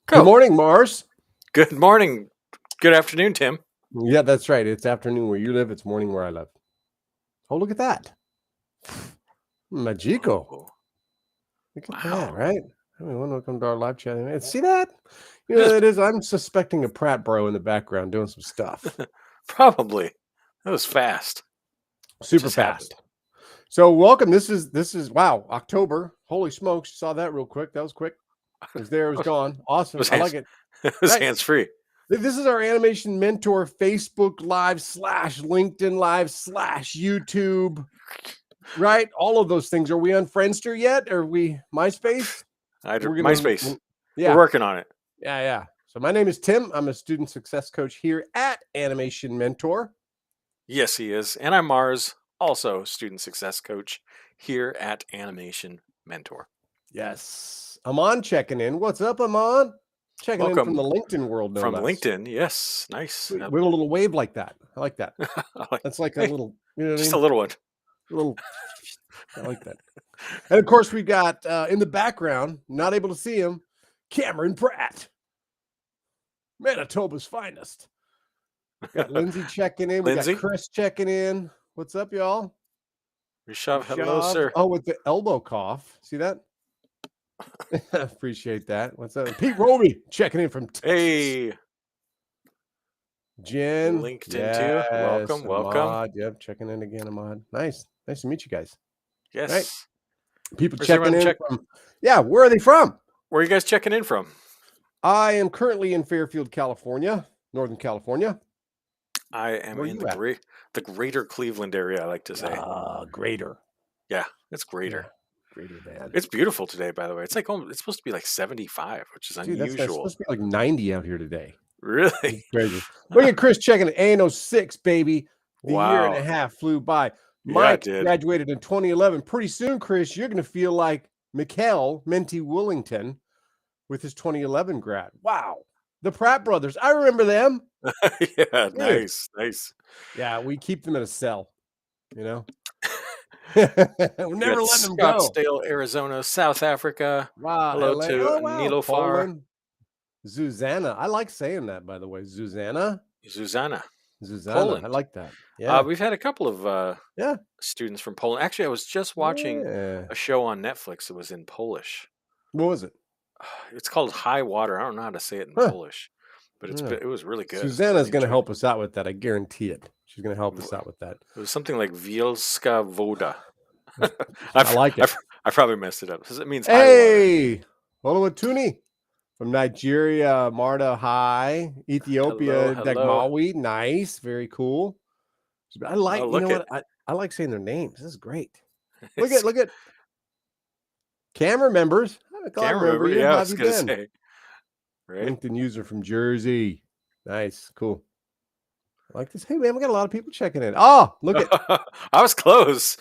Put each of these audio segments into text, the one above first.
Good Go. morning, Mars. Good morning. Good afternoon, Tim. Yeah, that's right. It's afternoon where you live. It's morning where I live. Oh, look at that. Magico. Oh, Look at that, wow. right? Everyone, welcome to our live chat. Man, see that? You know It what is that is? I'm suspecting a Pratt bro in the background doing some stuff. probably. That was fast. It Super just happened. fast. So welcome. This is wow, October. Holy smokes. Saw that real quick. That was quick. It was there, it was It gone. Awesome. was I like hands. it. It was Right. hands free. This is our animation mentor Facebook Live / LinkedIn Live / YouTube. Right, all of those things. Are we on Friendster yet? Are we MySpace? We're gonna, MySpace. We're yeah, working on it. yeah. So my name is Tim. I'm a student success coach here at Animation Mentor. Yes, he is. And I'm Mars, also student success coach here at Animation Mentor. Yes, Amon checking in. What's up, Amon? Checking in from Welcome the LinkedIn world, no from less. LinkedIn. Yes, nice. Sweet. With a little wave like that. I like that. That's like a Hey, little, you know what I just a mean? little one. A little. I like that. And of course, we got in the background, not able to see him, Cameron Pratt, Manitoba's finest. Got Lindsay checking in. We got Lindsay, Chris checking in. What's up, y'all? Rishav, hello, Shav. sir. Oh, with the elbow cough. See that? Appreciate that. What's up? Pete Roby checking in from Texas. Hey, Jen. LinkedIn too. Yes. Welcome, welcome. Ahmad. Yep. Checking in again, Ahmad. Nice. Nice to meet you guys. Right. Yes. People Where's checking everyone in check? from, yeah, where are they from? Where are you guys checking in from? I am currently in Fairfield, California, Northern California. I am Where are in you at? the greater Cleveland area, I like to say. Greater. Yeah, it's Yeah. greater. Greater, man. It's beautiful today, by the way. It's like it's supposed to be like 75, which is Dude, that's supposed unusual. to be like 90 out here today. Really? It's crazy. Look at Chris checking it. A06, baby. The year and a Wow. half flew by. Yeah, it Mike did. graduated in 2011. Pretty soon, Chris, you're going to feel like Mikkel Menti Willington with his 2011 grad. Wow. The Pratt brothers. I remember them. Yeah, Dude. nice. Yeah, we keep them in a cell, you know? We're You never got letting them go. Scottsdale, Arizona, South Africa. Wow. Hello LA. to Oh, wow. Nilofar. Poland. Zuzana. I like saying that, by the way. Zuzana. Zuzana, Zuzana. I Poland. like that. Yeah. We've had a couple of Yeah. students from Poland. Actually, I was just watching Yeah. a show on Netflix that was in Polish. What was it? It's called High Water. I don't know how to say it in Huh. Polish, but Yeah. it was really good. I Susanna's really going to enjoyed help us out with that. I guarantee it. She's going to help it. us out with that. It was something like Wielska Woda. I like it. I probably messed it up because it means high water. Hey, Olawatuni from Nigeria, Marta High, Ethiopia, Hello. Dagmawi. Nice, very cool. I like, Oh, you know look what? I like saying their names. This is great. Look at at Cam remembers. I can't remember remember. you. Yeah, How I have was you gonna been? say. Right. LinkedIn user from Jersey. Nice, cool. I like this. Hey man, we got a lot of people checking in. Oh, look at. I was close.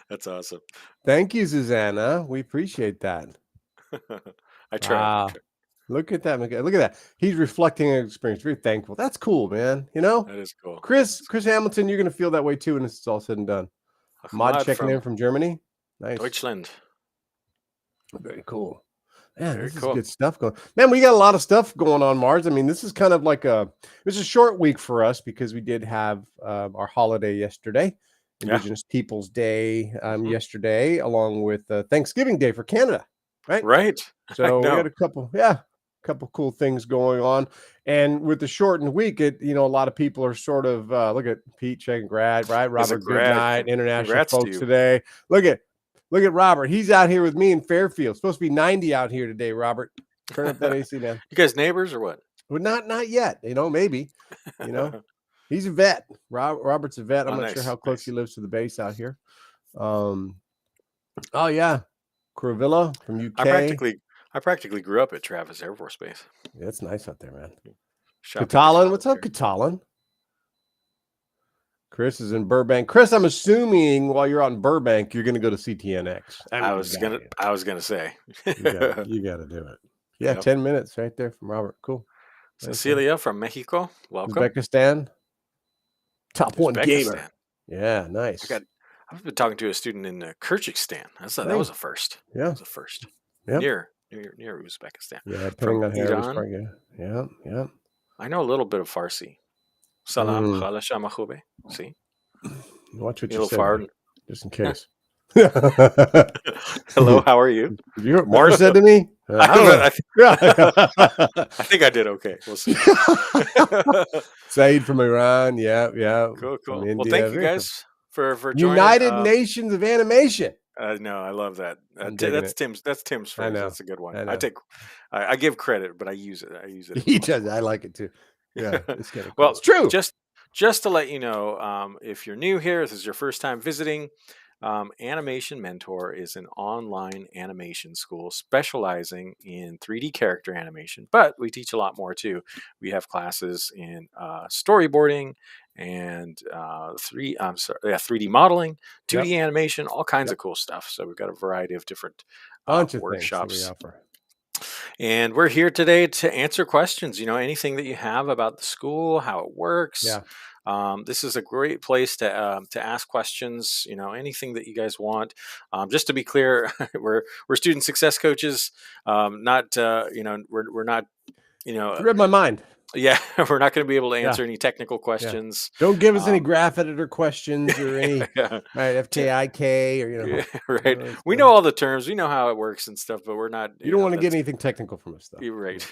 That's awesome. Thank you, Susanna. We appreciate that. I tried. Look at that. Look at that. He's reflecting an experience. Very thankful. That's cool, man. You know, That is cool. Chris Hamilton, you're going to feel that way too when this is all said and done. Mod Ahmad checking from in from Germany. Nice. Deutschland. Very cool. Man, Very this is cool. good stuff going. Man, we got a lot of stuff going on, Mars. I mean, this is kind of like it was a short week for us because we did have our holiday yesterday, Indigenous Peoples Day yesterday, along with Thanksgiving Day for Canada. Right. Right. So we had a couple cool things going on. And with the shortened week, a lot of people are sort of look at Pete checking grad, right? As a Robert grad, Goodnight, international congrats to folks you. today. Look at Robert. He's out here with me in Fairfield. Supposed to be 90 out here today, Robert. Turn up that AC, man. You guys neighbors or what? Well, not yet. Maybe. He's a vet. Robert's a vet. I'm not sure how close he lives to the base out here. Oh yeah. Corvilla from UK. I practically grew up at Travis Air Force Base. Yeah, it's nice out there, man. Shopping Catalan, what's up, Catalan? Chris is in Burbank. Chris, I'm assuming while you're out in Burbank, you're going to go to CTNX. I was gonna say. You got to do it. Yeah, yep. 10 minutes right there from Robert. Cool. Cecilia from Mexico, welcome. Uzbekistan. Top one gamer. Yeah, nice. I've been talking to a student in Kyrgyzstan. That was a first. Yeah, that was a first. Yep. Near near Uzbekistan. Yeah, depending From on how which Iran. part. Yeah, yeah, yeah. I know a little bit of Farsi. Salam, Mm. khala shama khube. See, Watch what you say there, Nilufar. just in case. Hello, how are you? You hear what Mars said to me? I don't know. I, Yeah. I think I did okay. We'll see. Saeed from Iran. Yeah, yeah. Cool, From cool. Well, India. thank you Very cool. guys for joining. United Nations of Animation. No, I love that. I'm digging it. That's Tim's I phrase. know. That's a good one. I know. I give credit, but I use it. I use it every He once in does. a I while. like it too. Yeah, it's kind of cool. Well, It's true. just to let you know, if you're new here, this is your first time visiting. Animation Mentor is an online animation school specializing in 3D character animation, but we teach a lot more too. We have classes in storyboarding and 3D modeling, 2D Yep. animation, all kinds Yep. of cool stuff. So we've got a variety of different Bunch of things that we workshops. offer. And we're here today to answer questions. Anything that you have about the school, how it works. Yeah. This is a great place to ask questions. Anything that you guys want. Just to be clear, we're student success coaches. Not we're not You read my mind. yeah, we're not going to be able to Yeah. answer any technical Yeah. questions. Don't give us any graph editor questions or any Yeah. right FKIK or Yeah, right. those, We know all the terms. We know how it works and stuff, but we're not. you don't want to get That's anything technical from us though. You're right.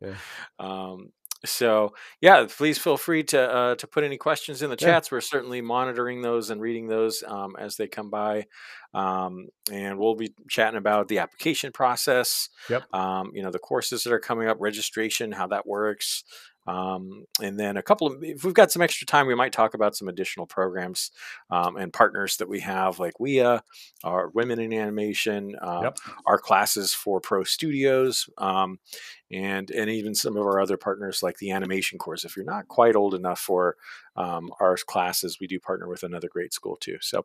Yeah. um, so yeah, please feel free to put any questions in the Yeah. chats. We're certainly monitoring those and reading those as they come by, and we'll be chatting about the application process. Yep. The courses that are coming up, registration, how that works. And then if we've got some extra time, we might talk about some additional programs and partners that we have, like WIA, our Women in Animation, Yep. our classes for pro studios, and even some of our other partners like the animation course. If you're not quite old enough for our classes, we do partner with another great school too. So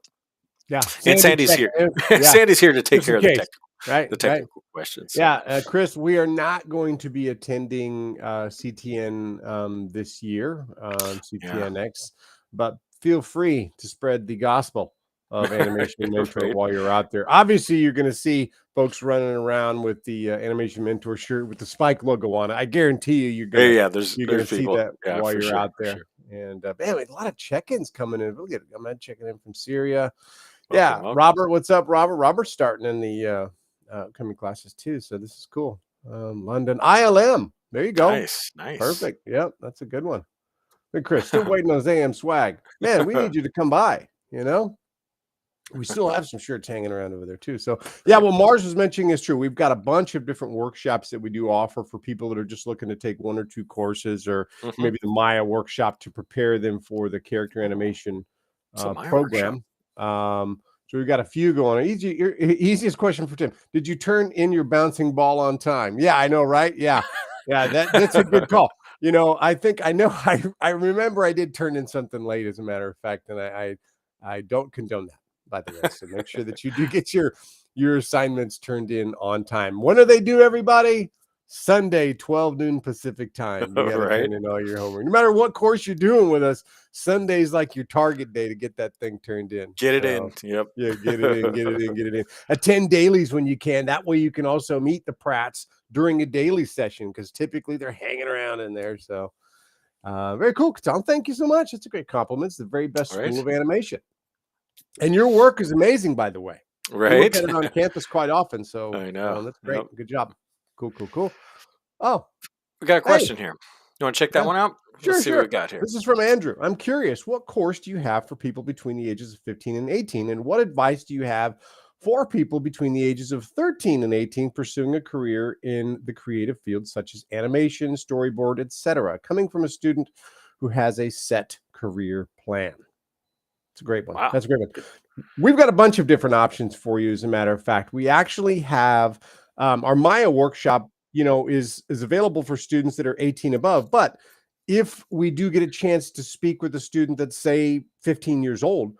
Yeah. and Sandy's here. Yeah. Sandy's here to take Just in care of the case. Right. the Right. technical questions. So. Yeah, Chris, we are not going to be attending CTN this year, CTNX, but feel free to spread the gospel of Animation Mentor Right. while you're out there. Obviously, you're going to see folks running around with the Animation Mentor shirt with the Spike logo on it. I guarantee you're going to There's see people. that Yeah, while for you're sure, out for there. sure. And man, a lot of check-ins coming in. I'm checking in from Syria. Welcome. Robert, what's up, Robert? Robert's starting in the upcoming classes too, so this is cool. London ILM, there you go. Nice. Perfect. Yep, that's a good one. Hey, Chris, still waiting on his AM swag. Man, we need you to come by. We still have some shirts hanging around over there too. So yeah, what Mars was mentioning is true. We've got a bunch of different workshops that we do offer for people that are just looking to take 1 or 2 courses, or maybe the Maya workshop to prepare them for the character animation program. So we've got a few going on. Easiest question for Tim: did you turn in your bouncing ball on time? Yeah, I know, right? Yeah, that's a good call. I remember I did turn in something late, as a matter of fact, and I don't condone that, by the way. So make sure that you do get your assignments turned in on time. When do they due, everybody? Sunday, 12 noon Pacific time. You got to turn in all your homework. No matter what course you're doing with us, Sunday's like your target day to get that thing turned in. Get it in. Yep. Yeah, get it in. Attend dailies when you can. That way you can also meet the Pratts during a daily session, because typically they're hanging around in there. So very cool, Tom. Thank you so much. That's a great compliment. It's the very best school of animation. And your work is amazing, by the way. Right. We look at it on campus quite often. So I know. that's great. Yep. Good job. Cool. Oh, we got a question here. You want to check that one out? Sure. See what we got here. This is from Andrew. I'm curious, what course do you have for people between the ages of 15 and 18? And what advice do you have for people between the ages of 13 and 18 pursuing a career in the creative fields such as animation, storyboard, etc., coming from a student who has a set career plan? It's a great one. Wow. That's a great one. We've got a bunch of different options for you, as a matter of fact. We actually have our Maya workshop, is available for students that are 18 above. But if we do get a chance to speak with a student that's, say, 15 years old,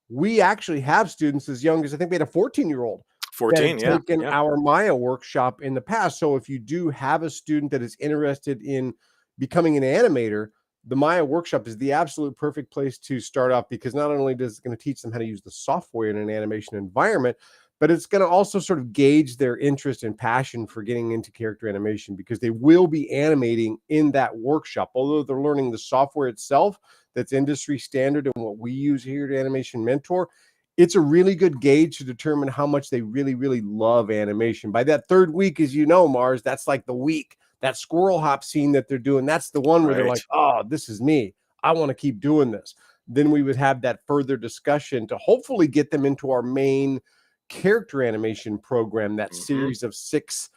we actually have students as young as, I think we had a 14-year-old 14, that had taken our Maya workshop in the past. So if you do have a student that is interested in becoming an animator, the Maya workshop is the absolute perfect place to start off, because not only does it going to teach them how to use the software in an animation environment, but it's going to also sort of gauge their interest and passion for getting into character animation, because they will be animating in that workshop. Although they're learning the software itself, that's industry standard and what we use here at Animation Mentor, it's a really good gauge to determine how much they really, really love animation. By that third week, as you know, Mars, that's like the week, that squirrel hop scene that they're doing. That's the one where they're Right. like, oh, this is me. I want to keep doing this. Then we would have that further discussion to hopefully get them into our main character animation program, that Hmm. series of 6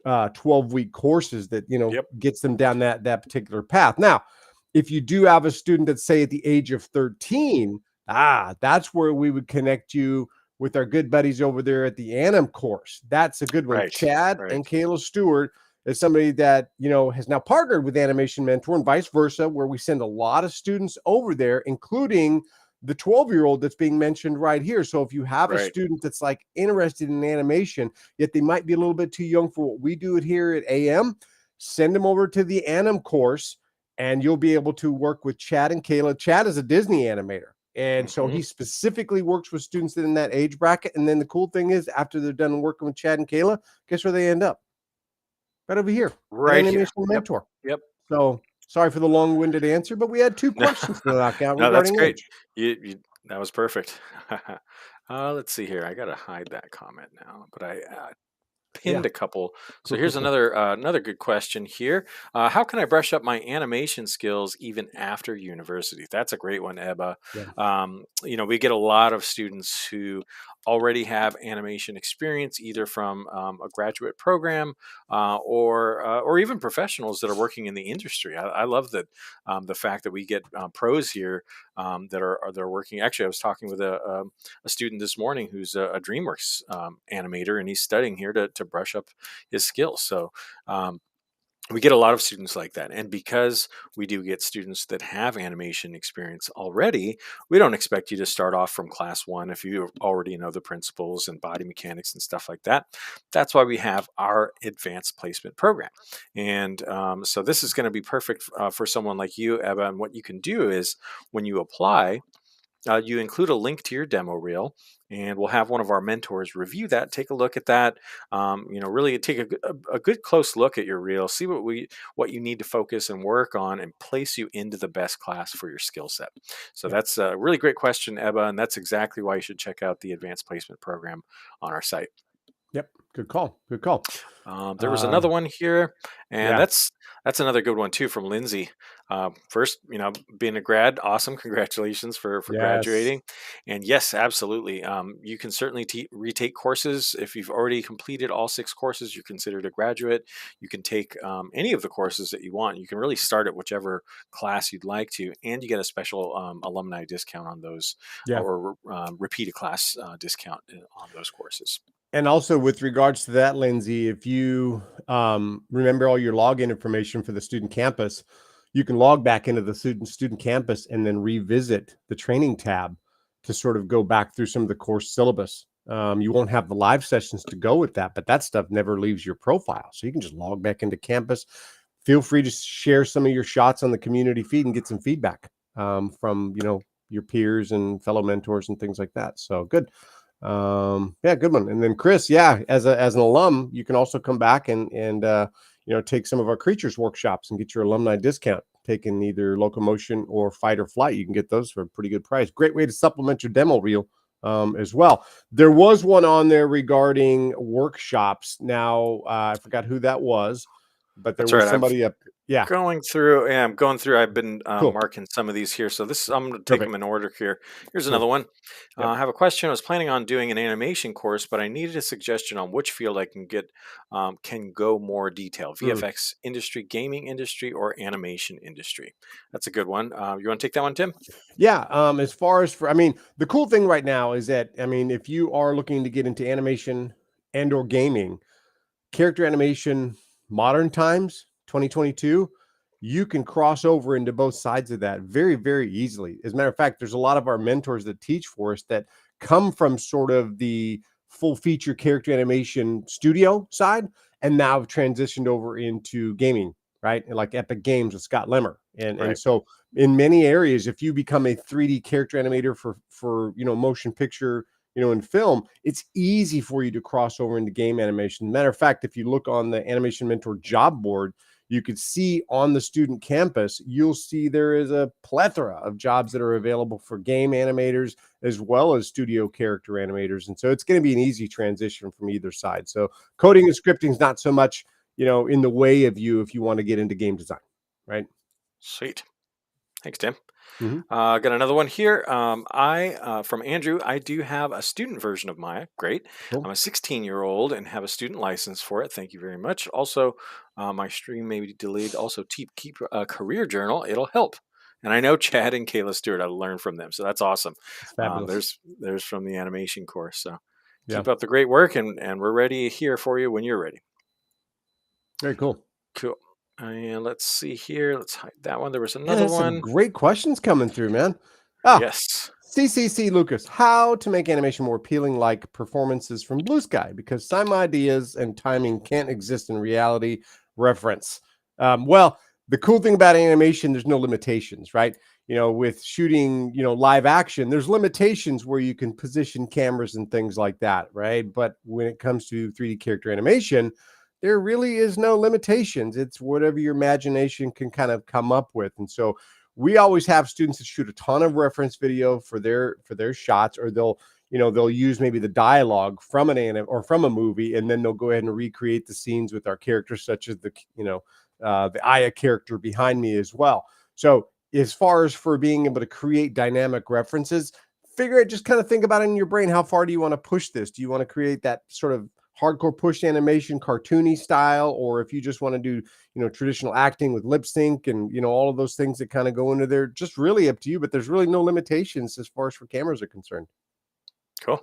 12-week courses that, Yep. gets them down that particular path. Now, if you do have a student that's, say, at the age of 13, that's where we would connect you with our good buddies over there at the Anim course. That's a good one. Right. Chad Right. and Kayla Stewart is somebody that, has now partnered with Animation Mentor and vice versa, where we send a lot of students over there, including the 12-year-old that's being mentioned right here. So if you have a Right. student that's like interested in animation, yet they might be a little bit too young for what we do it here at AM, send them over to the Anim course, and you'll be able to work with Chad and Kayla. Chad is a Disney animator, and so Hmm. he specifically works with students in that age bracket. And then the cool thing is, after they're done working with Chad and Kayla, guess where they end up? Right over here at Right here. Animation Yep. Mentor. Yep. So sorry for the long-winded answer, but we had 2 No, questions to knock out no, that's regarding great. age. You that was perfect. Let's see here. I gotta hide that comment now, but I Yeah, pinned a couple. So cool, cool, here's cool. another good question here. How can I brush up my animation skills even after university? That's a great one, Ebba. Yeah, We get a lot of students who already have animation experience, either from a graduate program or even professionals that are working in the industry. I love that the fact that we get pros here that are they're working. Actually, I was talking with a student this morning who's a DreamWorks animator, and he's studying here to brush up his skills. So we get a lot of students like that. And because we do get students that have animation experience already, we don't expect you to start off from class one if you already know the principles and body mechanics and stuff like that. That's why we have our advanced placement program. And so this is going to be perfect for someone like you, Eva. And what you can do is when you apply, you include a link to your demo reel, and we'll have one of our mentors review that, take a look at that. Really take a good close look at your reel, see what you need to focus and work on, and place you into the best class for your skill set. So yeah, that's a really great question, Ebba, and that's exactly why you should check out the advanced placement program on our site. yep. Good call. Good call. There was another one here, and Yeah. that's another good one too from Lindsay. First, being a grad, awesome! Congratulations for Yes. graduating. And yes, absolutely, you can certainly retake courses if you've already completed all 6 courses. You're considered a graduate. You can take any of the courses that you want. You can really start at whichever class you'd like to, and you get a special alumni discount on those, Yeah. or repeat a class discount on those courses. And also with regards to that, Lindsay, if you remember all your login information for the student campus, you can log back into the student campus and then revisit the training tab to sort of go back through some of the course syllabus. You won't have the live sessions to go with that, but that stuff never leaves your profile. So you can just log back into campus. Feel free to share some of your shots on the community feed and get some feedback from your peers and fellow mentors and things like that. So good. Yeah, good one. And then Chris, yeah, as an alum, you can also come back and take some of our creatures workshops and get your alumni discount, taking either locomotion or fight or flight. You can get those for a pretty good price. Great way to supplement your demo reel as well. There was one on there regarding workshops. Now I forgot who that was, but there That's was right. I've somebody up. Yeah, Going through, yeah, I'm going through. I've been cool, marking some of these here. So I'm going to take them perfect, in order here. Here's another cool. one. Yep. I have a question. I was planning on doing an animation course, but I needed a suggestion on which field I can go more detail: Mm. VFX industry, gaming industry, or animation industry. That's a good one. You want to take that one, Tim? Yeah, as far as I mean, the cool thing right now is that, I mean, if you are looking to get into animation and or gaming, character animation, modern times, 2022, you can cross over into both sides of that very, very easily. As a matter of fact, there's a lot of our mentors that teach for us that come from sort of the full feature character animation studio side and now have transitioned over into gaming, right? Like Epic Games with Scott Lemmer. And Right. so in many areas, if you become a 3D character animator for motion picture in film, it's easy for you to cross over into game animation. Matter of fact, if you look on the Animation Mentor job board, you could see on the student campus, you'll see there is a plethora of jobs that are available for game animators as well as studio character animators. And so it's going to be an easy transition from either side. So coding and scripting is not so much, in the way of you if you want to get into game design, right? Sweet. Thanks, Tim. Mm-hmm. Got another one here. From Andrew, I do have a student version of Maya. Great. Cool. I'm a 16-year-old and have a student license for it. Thank you very much. Also, my stream may be delayed. Also, keep a career journal. It'll help. And I know Chad and Kayla Stewart. I learned from them, so that's awesome. It's fabulous. There's from the animation course. So Yeah. keep up the great work, and we're ready here for you when you're ready. Very cool. Cool. And let's see here. Let's hide that one. There was And another there's one. some great questions coming through, man. Ah, Yes. CCC Lucas, how to make animation more appealing like performances from Blue Sky, because some ideas and timing can't exist in reality. Reference. Well, the cool thing about animation, there's no limitations, right? With shooting, live action, there's limitations where you can position cameras and things like that, right? But when it comes to 3D character animation, there really is no limitations. It's whatever your imagination can kind of come up with. And so we always have students that shoot a ton of reference video for their shots, or they'll use maybe the dialogue from an anime or from a movie, and then they'll go ahead and recreate the scenes with our characters, such as the Aya character behind me as well. So as far as for being able to create dynamic references, just kind of think about it in your brain. How far do you want to push this? Do you want to create that sort of hardcore push animation, cartoony style, or if you just want to do, traditional acting with lip sync and, all of those things that kind of go into there, just really up to you. But there's really no limitations as far as for cameras are concerned. Cool.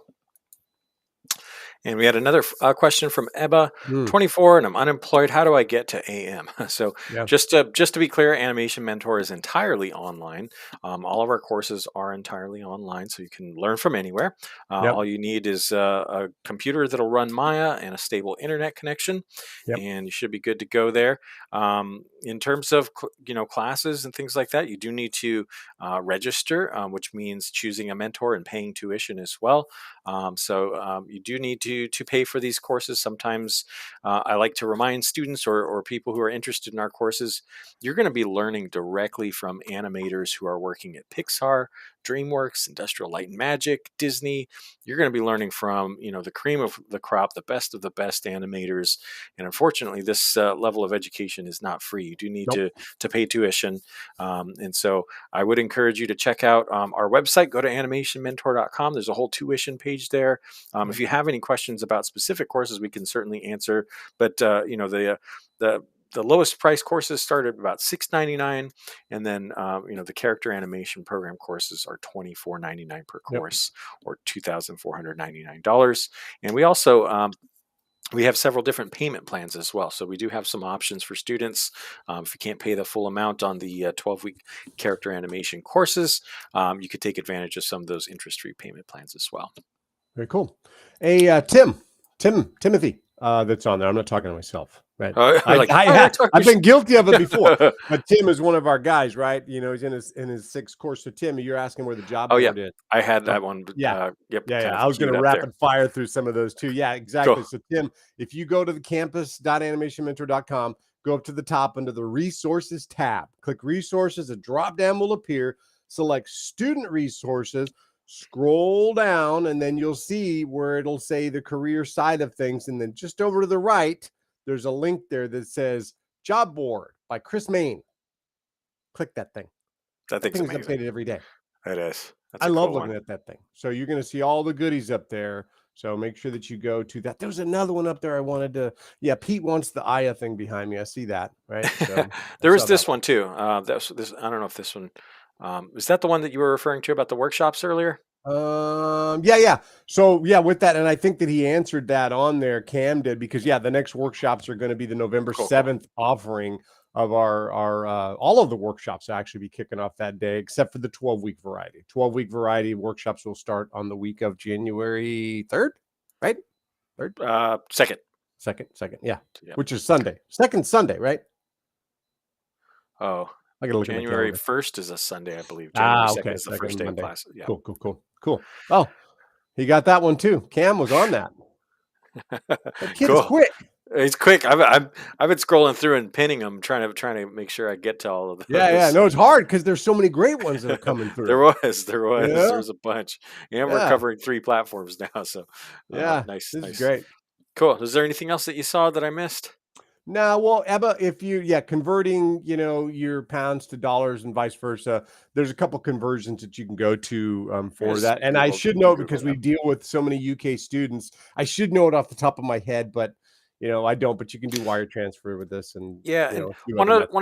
And we had another question from Ebba, 24, and I'm unemployed. How do I get to AM? So Yeah. just to be clear, Animation Mentor is entirely online. All of our courses are entirely online, so you can learn from anywhere. Yep. All you need is a computer that'll run Maya and a stable internet connection, Yep. and you should be good to go there. In terms of classes and things like that, you do need to register, which means choosing a mentor and paying tuition as well. So you do need to pay for these courses. Sometimes I like to remind students or people who are interested in our courses, you're going to be learning directly from animators who are working at Pixar, DreamWorks, Industrial Light and Magic, Disney. You're going to be learning from the cream of the crop, the best of the best animators. And unfortunately, this level of education is not free. You do need to pay tuition. And so I would encourage you to check out our website. Go to animationmentor.com. There's a whole tuition page there. If you have any questions about specific courses, we can certainly answer. But the lowest price courses start at about $6.99, and then the character animation program courses are $24.99 per course, or $2,499. And we also we have several different payment plans as well. So we do have some options for students. If you can't pay the full amount on the 12-week character animation courses, you could take advantage of some of those interest-free payment plans as well. Very cool. Hey, Timothy, that's on there. I'm not talking to myself, right? I've been guilty of it before, but Tim is one of our guys, right? He's in his sixth course. So Tim, you're asking where the job board is. I had that one. Yeah. Yep. I was going to rapid fire through some of those too. Yeah, exactly. Cool. So Tim, if you go to the campus.animationmentor.com, go up to the top under the resources tab, click resources, a drop down will appear, select student resources, scroll down, and then you'll see where it'll say the career side of things. And then just over to the right, there's a link there that says Job Board by Chris Main. Click that thing. That thing's is updated every day. It is. I love looking at that thing. So you're going to see all the goodies up there. So make sure that you go to that. There's another one up there I wanted to. Yeah, Pete wants the Aya thing behind me. I see that, right? So there is this one too. This I don't know if this one is that the one that you were referring to about the workshops earlier? Yeah. So yeah, with that, and I think that he answered that on there. Cam did, because the next workshops are going to be the November 7th offering of our all of the workshops actually be kicking off that day, except for the 12-week variety. 12-week variety workshops will start on the week of January 3rd, right? 3rd? Second. Yeah. Which is Sunday. Second Sunday, right? Oh, I gotta look January at 1st is a Sunday, I believe. January 2nd is the first day of class. Yeah. Cool. Oh, he got that one too. Cam was on that. That kid is Cool. quick. It's quick. I've been scrolling through and pinning them, trying to make sure I get to all of Yeah, yeah. those. No, it's hard because there's so many great ones that are coming There through. was, there was, Yeah, there's a bunch, and we're yeah, covering 3 platforms now. So, yeah. nice, This is nice, great. cool. Is there anything else that you saw that I missed? No, well, Ebba, if you, yeah, converting, your pounds to dollars and vice versa, there's a couple conversions that you can go to for Just that. And I Google, should know Google because that. we deal with so many UK students. I should know it off the top of my head, but I don't. But you can do wire transfer with this, and Yeah, and a few other methods.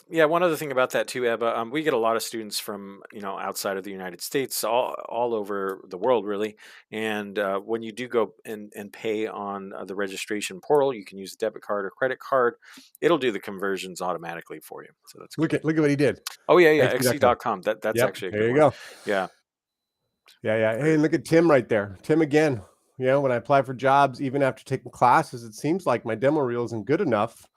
one other thing about that too, Ebba. We get a lot of students from outside of the United States, all over the world, really. And when you do go and pay on the registration portal, you can use a debit card or credit card. It'll do the conversions automatically for you, so that's Look great. at what he did. Oh yeah, yeah, XP.com. xe.com. That's Yep, actually a good there you one. go. Yeah, Yeah, yeah. Hey, very and look good. at Tim right there. Tim again. When I apply for jobs, even after taking classes, it seems like my demo reel isn't good enough.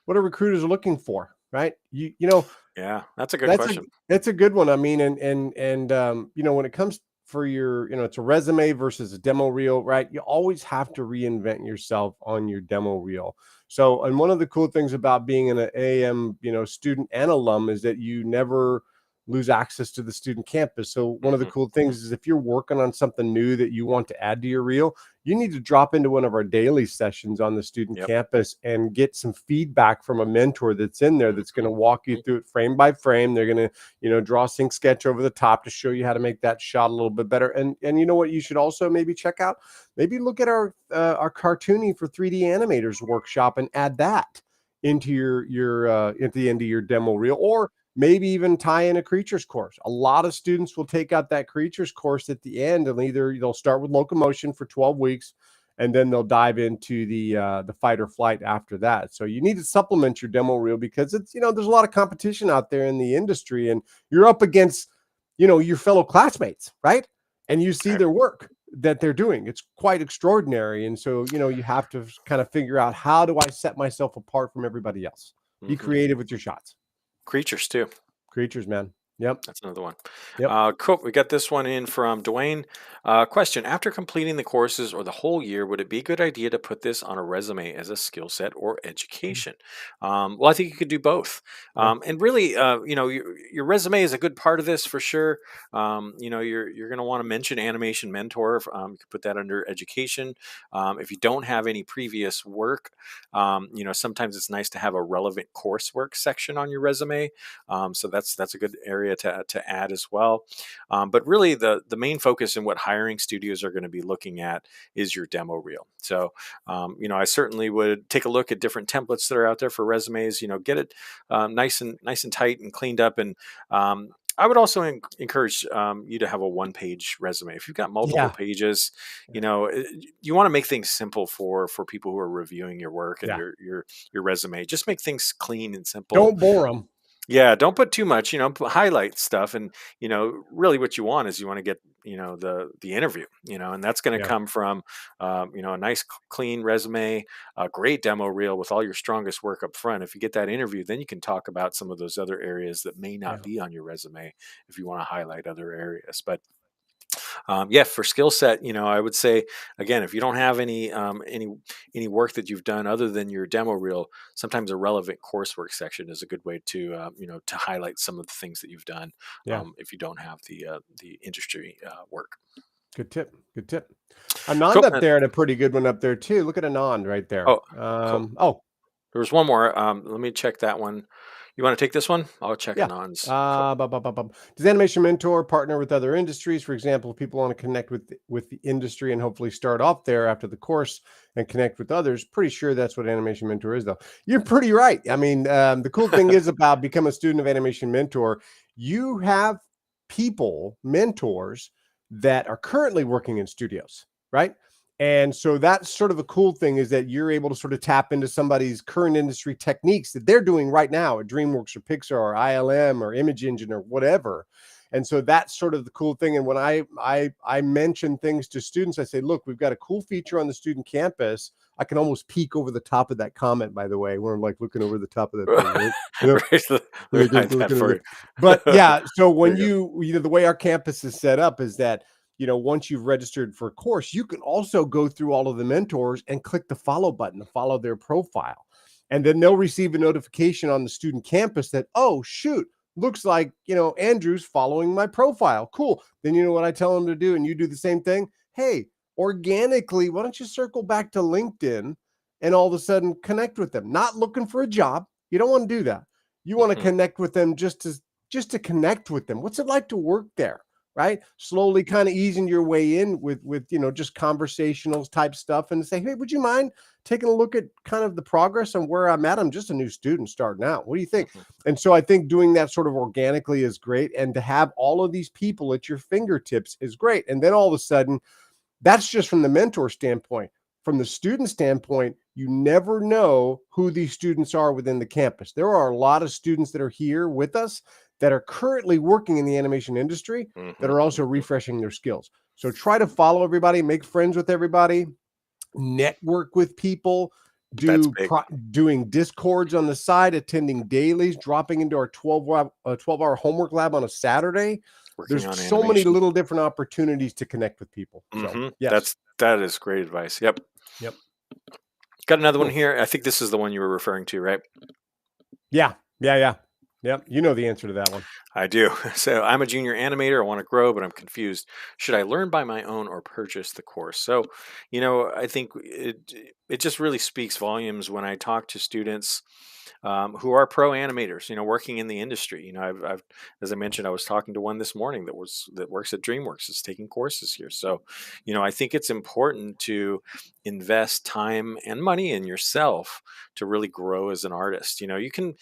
What are recruiters looking for, right? Yeah, that's a good That's a question. that's a good one. I mean, and when it comes for your, it's a resume versus a demo reel, right? You always have to reinvent yourself on your demo reel. So, and one of the cool things about being an AM, student and alum is that you never lose access to the student campus. So, one of the Hmm. cool things is if you're working on something new that you want to add to your reel, you need to drop into one of our daily sessions on the student Yep. campus and get some feedback from a mentor that's in there that's going Hmm. to walk you through it frame by frame. They're going to, draw a sync sketch over the top to show you how to make that shot a little bit better. And you know what you should also maybe check out? Maybe look at our cartooning for 3D animators workshop and add that into your at the end of your demo reel, or maybe even tie in a creatures course. A lot of students will take out that creatures course at the end, and either they'll start with locomotion for 12 weeks, and then they'll dive into the fight or flight after that. So you need to supplement your demo reel because it's there's a lot of competition out there in the industry, and you're up against your fellow classmates, right? And you see Right. their work that they're doing. It's quite extraordinary, and so you have to kind of figure out, how do I set myself apart from everybody else? Be Hmm. creative with your shots. Creatures too. Creatures, man. Yep. That's another one. Yep. Cool. We got this one in from Dwayne. Question: after completing the courses or the whole year, would it be a good idea to put this on a resume as a skill set or education? Well, I think you could do both. Yeah. And really, your resume is a good part of this for sure. You're going to want to mention Animation Mentor. You could put that under education. If you don't have any previous work, sometimes it's nice to have a relevant coursework section on your resume. So that's a good area to add as well. But really, the main focus and what hiring studios are going to be looking at is your demo reel. So, I certainly would take a look at different templates that are out there for resumes. Get it nice and tight and cleaned up. And I would also encourage you to have a one-page resume. If you've got multiple Yeah. pages, Yeah. you want to make things simple for people who are reviewing your work and Yeah. your resume. Just make things clean and simple. Don't bore them. Yeah, don't put too much, highlight stuff. And, really what you want is you want to get, the interview, and that's going to Yeah. come from, a nice clean resume, a great demo reel with all your strongest work up front. If you get that interview, then you can talk about some of those other areas that may not Yeah. be on your resume if you want to highlight other areas. But yeah, for skill set, I would say again, if you don't have any work that you've done other than your demo reel, sometimes a relevant coursework section is a good way to to highlight some of the things that you've done. Yeah. If you don't have the industry work. Good tip. Good tip. Anand Cool. up there, and a pretty good one up there too. Look at Anand right there. Oh, cool. Oh, There was one more. Let me check that one. You want to take this one? I'll check yeah. Anon's. Cool. Does Animation Mentor partner with other industries? For example, if people want to connect with the industry and hopefully start off there after the course and connect with others, pretty sure that's what Animation Mentor is, though. You're pretty right. I mean, the cool thing is about become a student of Animation Mentor, you have mentors that are currently working in studios, right? And so that's sort of a cool thing, is that you're able to sort of tap into somebody's current industry techniques that they're doing right now at DreamWorks or Pixar or ILM or Image Engine or whatever. And so that's sort of the cool thing. And when I mention things to students, I say, look, we've got a cool feature on the student campus. I can almost peek over the top of that comment, by the way, where I'm like looking over the top of that thing, right? Right, let me hide that for you. But yeah, so There when you go. the way our campus is set up is that once you've registered for a course, you can also go through all of the mentors and click the follow button to follow their profile. And then they'll receive a notification on the student campus that, oh, shoot, looks like, Andrew's following my profile. Cool. Then you know what I tell them to do, and you do the same thing. Hey, organically, why don't you circle back to LinkedIn and all of a sudden connect with them? Not looking for a job. You don't want to do that. You want to Mhm. connect with them just to connect with them. What's it like to work there? Right? Slowly kind of easing your way in with just conversational type stuff, and say, hey, would you mind taking a look at kind of the progress on where I'm at? I'm just a new student starting out. What do you think? Mhm. And so I think doing that sort of organically is great. And to have all of these people at your fingertips is great. And then all of a sudden, that's just from the mentor standpoint. From the student standpoint, you never know who these students are within the campus. There are a lot of students that are here with us that are currently working in the animation industry that Mhm. are also Mhm. refreshing their skills. So try to follow everybody, make friends with everybody, network with people, That's big. doing discords on the side, attending dailies, dropping into our 12-hour homework lab on a Saturday. Working There's on so many animation. little different opportunities to connect with people. So yes. That is great advice. Yep. Yep. Got another one Cool. here. I think this is the one you were referring to, right? Yeah. Yeah. Yeah. Yep. You know the answer to that one. I do. So I'm a junior animator. I want to grow, but I'm confused. Should I learn by my own or purchase the course? So, I think it just really speaks volumes when I talk to students who are pro animators, working in the industry. I've, as I mentioned, I was talking to one this morning that works at DreamWorks, is taking courses here. So, I think it's important to invest time and money in yourself to really grow as an artist. You can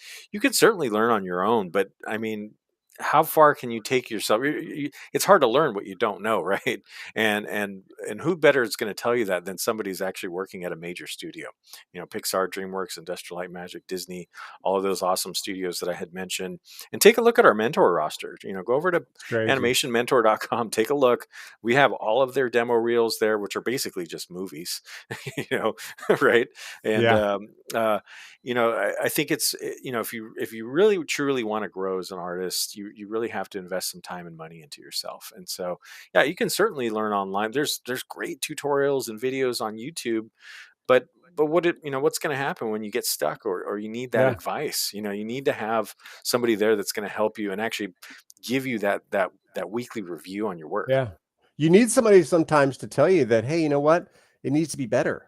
certainly learn on your own, but I mean, how far can you take yourself? It's hard to learn what you don't know, right? And who better is going to tell you that than somebody who's actually working at a major studio? Pixar, DreamWorks, Industrial Light Magic, Disney, all of those awesome studios that I had mentioned. And take a look at our mentor roster. Go over to It's crazy. animationmentor.com, take a look. We have all of their demo reels there, which are basically just movies, you know, right? And Yeah. I think it's if you really truly want to grow as an artist, you really have to invest some time and money into yourself. And so, yeah, you can certainly learn online. There's great tutorials and videos on YouTube, but what's going to happen when you get stuck, or you need that Yeah. advice? You need to have somebody there that's going to help you and actually give you that weekly review on your work. Yeah. You need somebody sometimes to tell you that, hey, you know what? It needs to be better.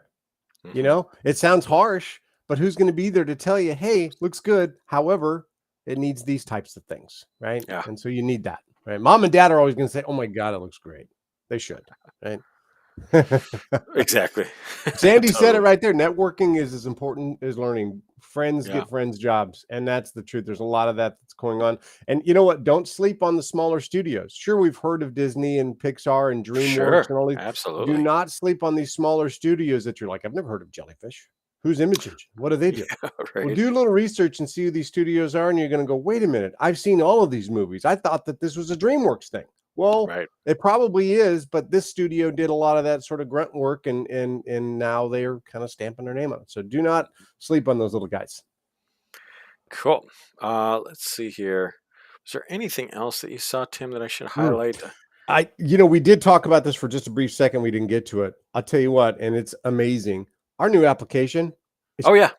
Hmm. It sounds harsh, but who's going to be there to tell you, hey, looks good. However, it needs these types of things, right? Yeah, And so you need that, right? Mom and dad are always going to say, oh my God, it looks great. They should, right? exactly. Sandy said it Totally. right there. Networking is as important as learning. Friends Yeah, get friends jobs. And that's the truth. There's a lot of that that's going on. And you know what? Don't sleep on the smaller studios. Sure, we've heard of Disney and Pixar and DreamWorks sure. and all these. Do Absolutely. not sleep on these smaller studios that you're like, I've never heard of Jellyfish. Who's Image Engine? What do they do? Yeah, Well, right. do a little research and see who these studios are, and you're going to go, wait a minute. I've seen all of these movies. I thought that this was a DreamWorks thing. Well, Right. it probably is, but this studio did a lot of that sort of grunt work, and now they're kind of stamping their name on it. So do not sleep on those little guys. Cool. Let's see here. Was there anything else that you saw, Tim, that I should Mm. highlight? We did talk about this for just a brief second. We didn't get to it. I'll tell you what, and it's amazing. Our new application is, Oh yeah.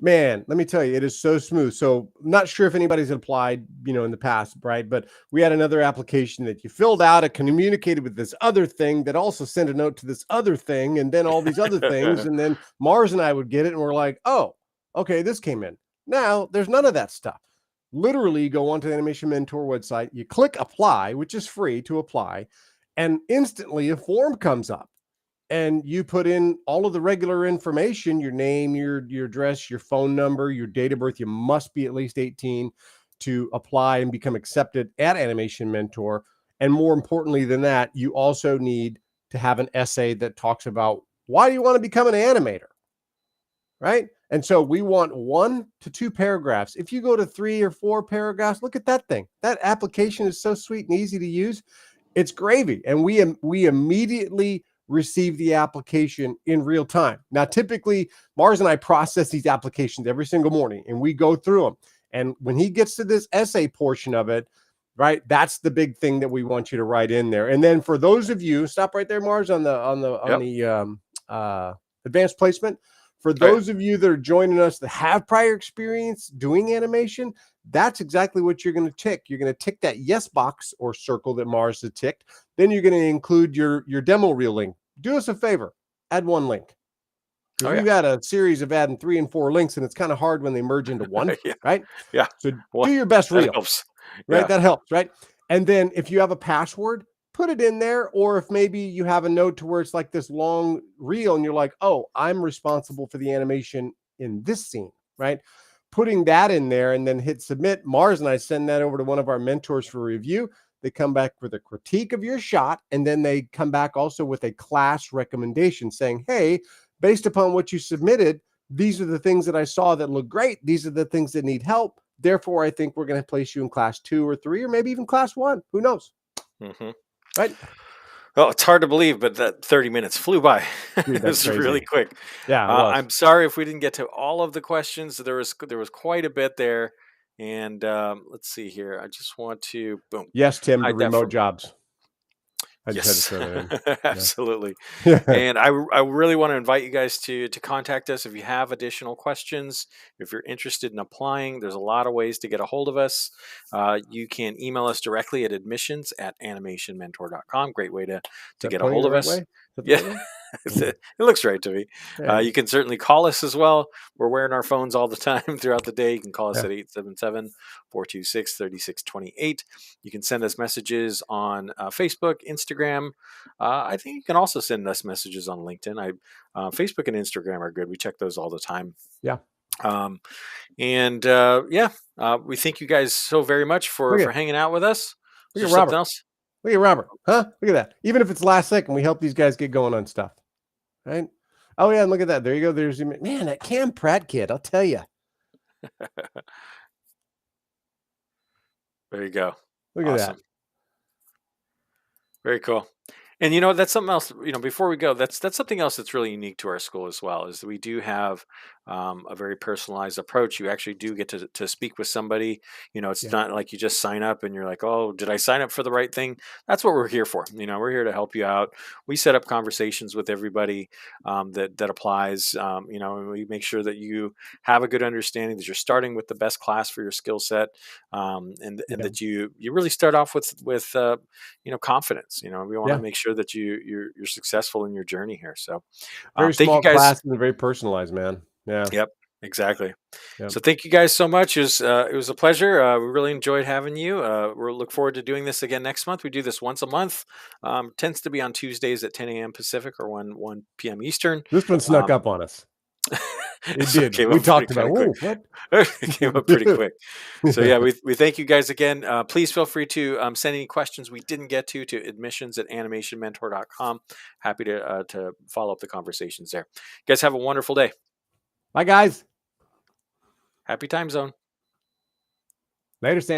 man, let me tell you, it is so smooth. So not sure if anybody's applied, in the past, right? But we had another application that you filled out, it communicated with this other thing that also sent a note to this other thing, and then all these other things. And then Mars and I would get it, and we're like, oh, okay, this came in. Now there's none of that stuff. Literally, you go onto the Animation Mentor website, you click apply, which is free to apply, and instantly a form comes up, and you put in all of the regular information, your name, your address, your phone number, your date of birth. You must be at least 18 to apply and become accepted at Animation Mentor. And more importantly than that, you also need to have an essay that talks about why do you want to become an animator, right? And so we want 1 to 2 paragraphs. If you go to 3 or 4 paragraphs, look at that thing. That application is so sweet and easy to use. It's gravy. And we immediately receive the application in real time. Now, typically, Mars and I process these applications every single morning, and we go through them. And when he gets to this essay portion of it, right? That's the big thing that we want you to write in there. And then for those of you, stop right there, Mars, on Yep. the advanced placement. For Oh, yeah. those of you that are joining us that have prior experience doing animation, that's exactly what you're going to tick. You're going to tick that yes box or circle that Mars has ticked. Then you're going to include your demo reel link. Do us a favor, add one link. Because Oh, yeah. we've had a series of adding 3 and 4 links, and it's kind of hard when they merge into one, Yeah. right? Yeah. So Well, do your best that reel, helps. right? Yeah. That helps, right? And then if you have a password, put it in there. Or if maybe you have a note to where it's like this long reel and you're like, oh, I'm responsible for the animation in this scene, right? Putting that in there and then hit submit. Mars and I send that over to one of our mentors for review. They come back with a critique of your shot, and then they come back also with a class recommendation saying, hey, based upon what you submitted, these are the things that I saw that look great. These are the things that need help. Therefore, I think we're going to place you in class 2 or 3, or maybe even class 1. Who knows? Hmm. Right? Well, it's hard to believe, but that 30 minutes flew by. Dude, It that's was really crazy. quick. Yeah, it was. I'm sorry if we didn't get to all of the questions. There was quite a bit there, and let's see here. I just want to boom Yes, Tim, to hide that remote from. jobs. I just had to Yes, throw that in. absolutely. Yeah. And I really want to invite you guys to contact us if you have additional questions. If you're interested in applying, there's a lot of ways to get a hold of us. You can email us directly at admissions@animationmentor.com. Great way to Is that get a pointing hold the of right way? us. Is that the Yeah, right way? it looks right to me. Yeah. You can certainly call us as well. We're wearing our phones all the time throughout the day. You can call us Yeah. at 877-426-3628. You can send us messages on Facebook, Instagram. I think you can also send us messages on LinkedIn. Facebook and Instagram are good. We check those all the time. Yeah. Um, and yeah, we thank you guys so very much for Look for at hanging out with us. Is look there at something Robert. else? Look at Robert. Huh? Look at that. Even if it's last second, we help these guys get going on stuff. Right? Oh yeah, and look at that. There you go. There's man, that Cam Pratt kid. I'll tell you. There you go. Look at that. Awesome. Very cool. And that's something else. Before we go, that's something else that's really unique to our school as well. Is that we do have a very personalized approach. You actually do get to speak with somebody. It's Yeah. not like you just sign up and you're like, oh, did I sign up for the right thing? That's what we're here for. We're here to help you out. We set up conversations with everybody that applies. And we make sure that you have a good understanding that you're starting with the best class for your skill set, and Yeah. that you really start off with confidence. We want to Yeah. make sure that you're successful in your journey here. So Very thank you small guys. class and very personalized, man. Yeah. Yep, exactly. Yeah. So thank you guys so much. It was a pleasure. We really enjoyed having you. We'll look forward to doing this again next month. We do this once a month. Tends to be on Tuesdays at 10 a.m. Pacific or 1 p.m. Eastern. This one snuck Um, up on us. It so it did. came We up pretty talked kind about, of quick. whoa, what? It came up pretty quick. So yeah, we thank you guys again. Please feel free to send any questions we didn't get to admissions@animationmentor.com. Happy to follow up the conversations there. You guys have a wonderful day. Bye, guys. Happy time zone. Later, Sam.